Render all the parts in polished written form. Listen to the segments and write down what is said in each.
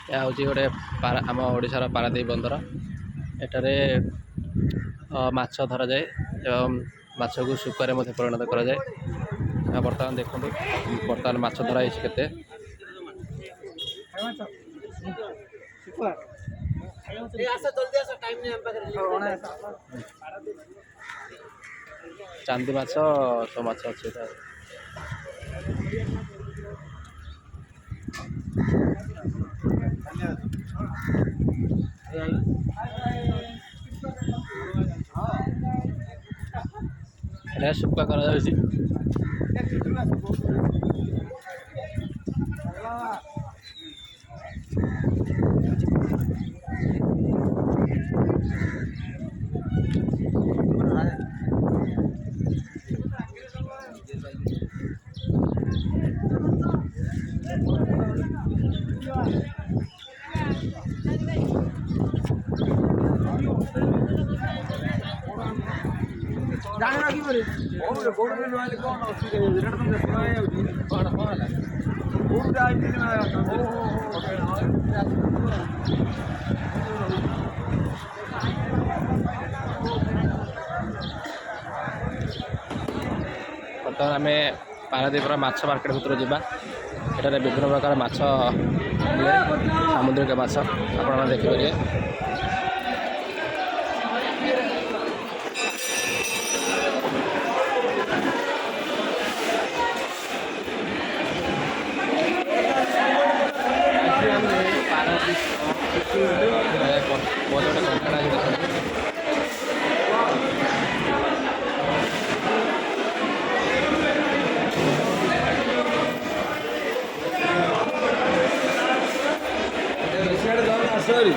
ଏହା ହେଉଛି ଗୋଟେ ଆମ ଓଡ଼ିଶାର ପାରାଦ୍ୱୀପ ବନ୍ଦର। ଏଠାରେ ମାଛ ଧରାଯାଏ ଏବଂ ମାଛକୁ ଶୁଖୁଆରେ ମଧ୍ୟ ପରିଣତ କରାଯାଏ। ବର୍ତ୍ତମାନ ଦେଖନ୍ତୁ, ବର୍ତ୍ତମାନ ମାଛ ଧରା ହେଇଛି କେତେ। ଚାନ୍ଦି ମାଛ ସବୁ ମାଛ ଅଛି ଏଟା। এটা শুকা କରାଯାଉଛି। ଜାଣିବା କିପରି ଗୋଡ଼ରେ ନହେଲେ କ'ଣ ଅସୁବିଧା ହେଉଛି ସେଟା ତୁମେ ଶୁଣା ଯାଉଛି କ'ଣ ହେଲା ଗୋଡ଼ଟା ବର୍ତ୍ତମାନ ଆମେ ପାରାଦ୍ୱୀପର ମାଛ ମାର୍କେଟ ଭିତରୁ ଯିବା। ଏଠାରେ ବିଭିନ୍ନ ପ୍ରକାର ମାଛ ମିଳେ, ସାମୁଦ୍ରିକ ମାଛ ଆପଣମାନେ ଦେଖିପାରିବେ। Sorry.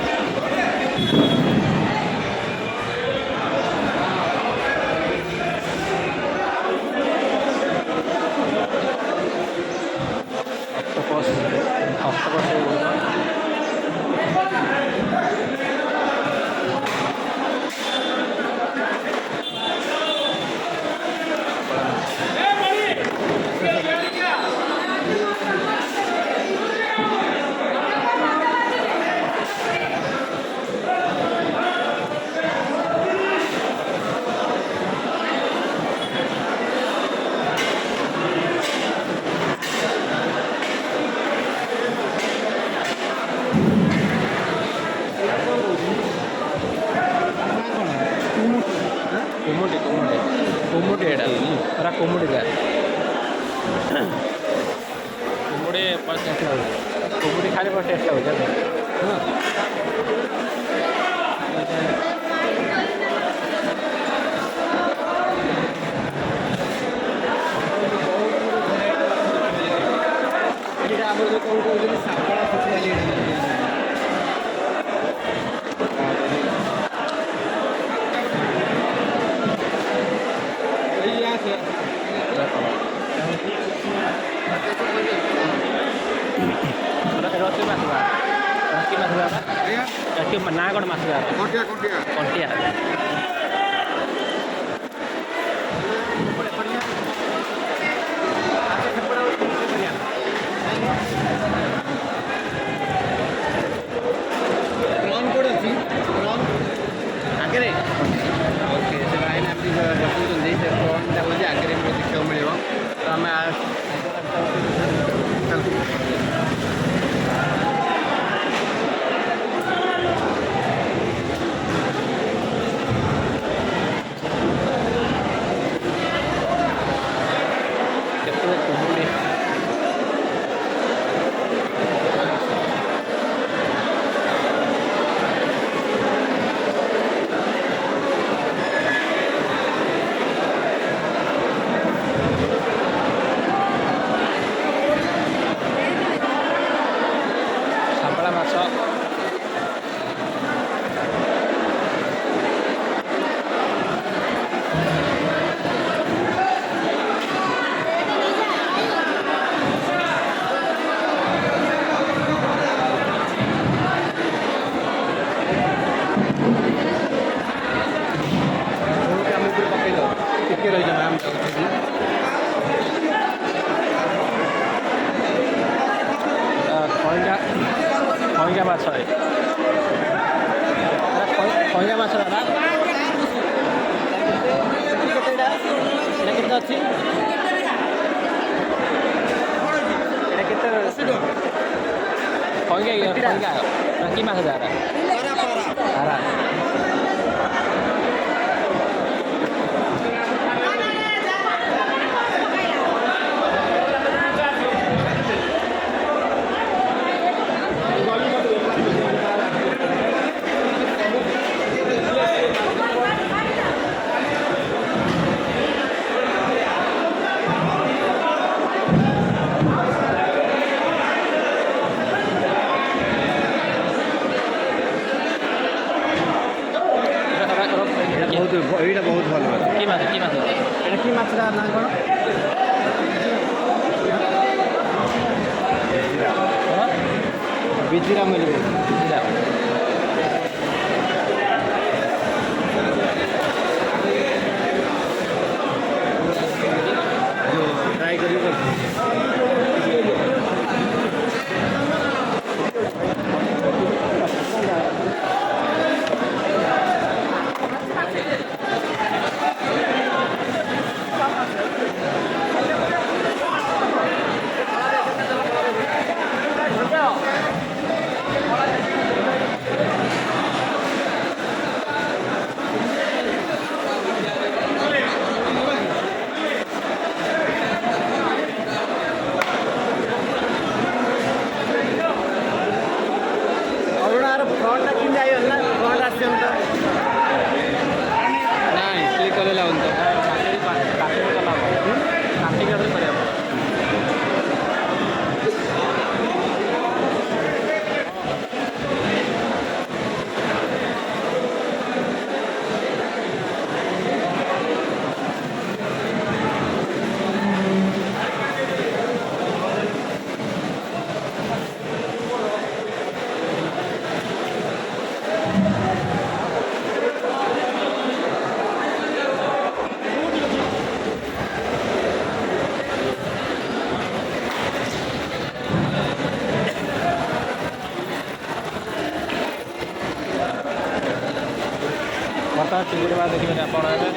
कुमुटी एटा पूरा कुमुटी का कुमुटी टेस्ट लागे कुमुटी खाली पर टेस्ट लागे ना कौन माछ कंटिया आगे ओके से लाइन आप बसुँच फ्रंटा हूँ आगे देखा मिले तो आम ମାଛ କଇଁଆ ମାଛ ଦାଦା କେତେଟା ଏଇଟା କେତେ ଅଛି ଏଇଟା କେତେ କଇଁଆ କି ମାଛ ଦାଦା ଆରା ଏଇଟା ବହୁତ ଭଲ ମାଛ କି ମାଛ ଏଇଟା କି ମାଛଟା ନା କ'ଣ ବିଜିରା ମିଳିବ ଟ୍ରାଏ କରିବ फ्रंटा किन जाइयो होला फ्रंट आस्य त नाही क्लिक करे लाउन त काटे का लाभ काटे का करे ବର୍ତ୍ତମାନ ଚିଙ୍ଗୁଡ଼ି ମାଛ ଦେଖିବେ ଆପଣ ଏବେ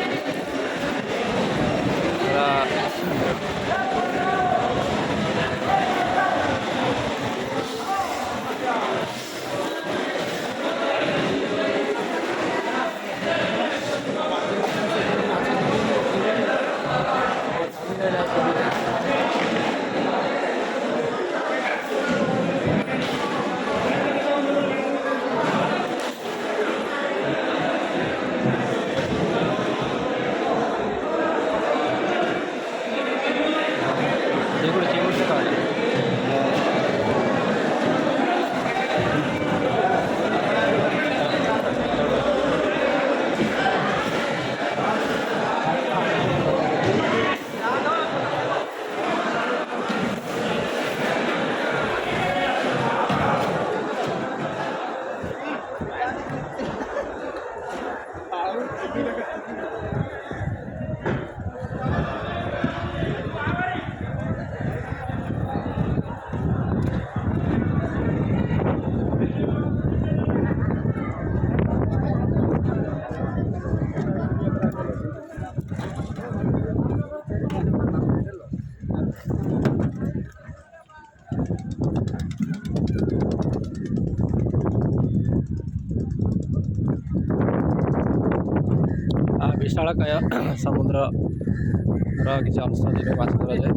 ବିଶାଳକାୟ ସମୁଦ୍ରର କିଛି ଅଂଶ ଯେବେ ମାଛ ଧରାଯାଏ।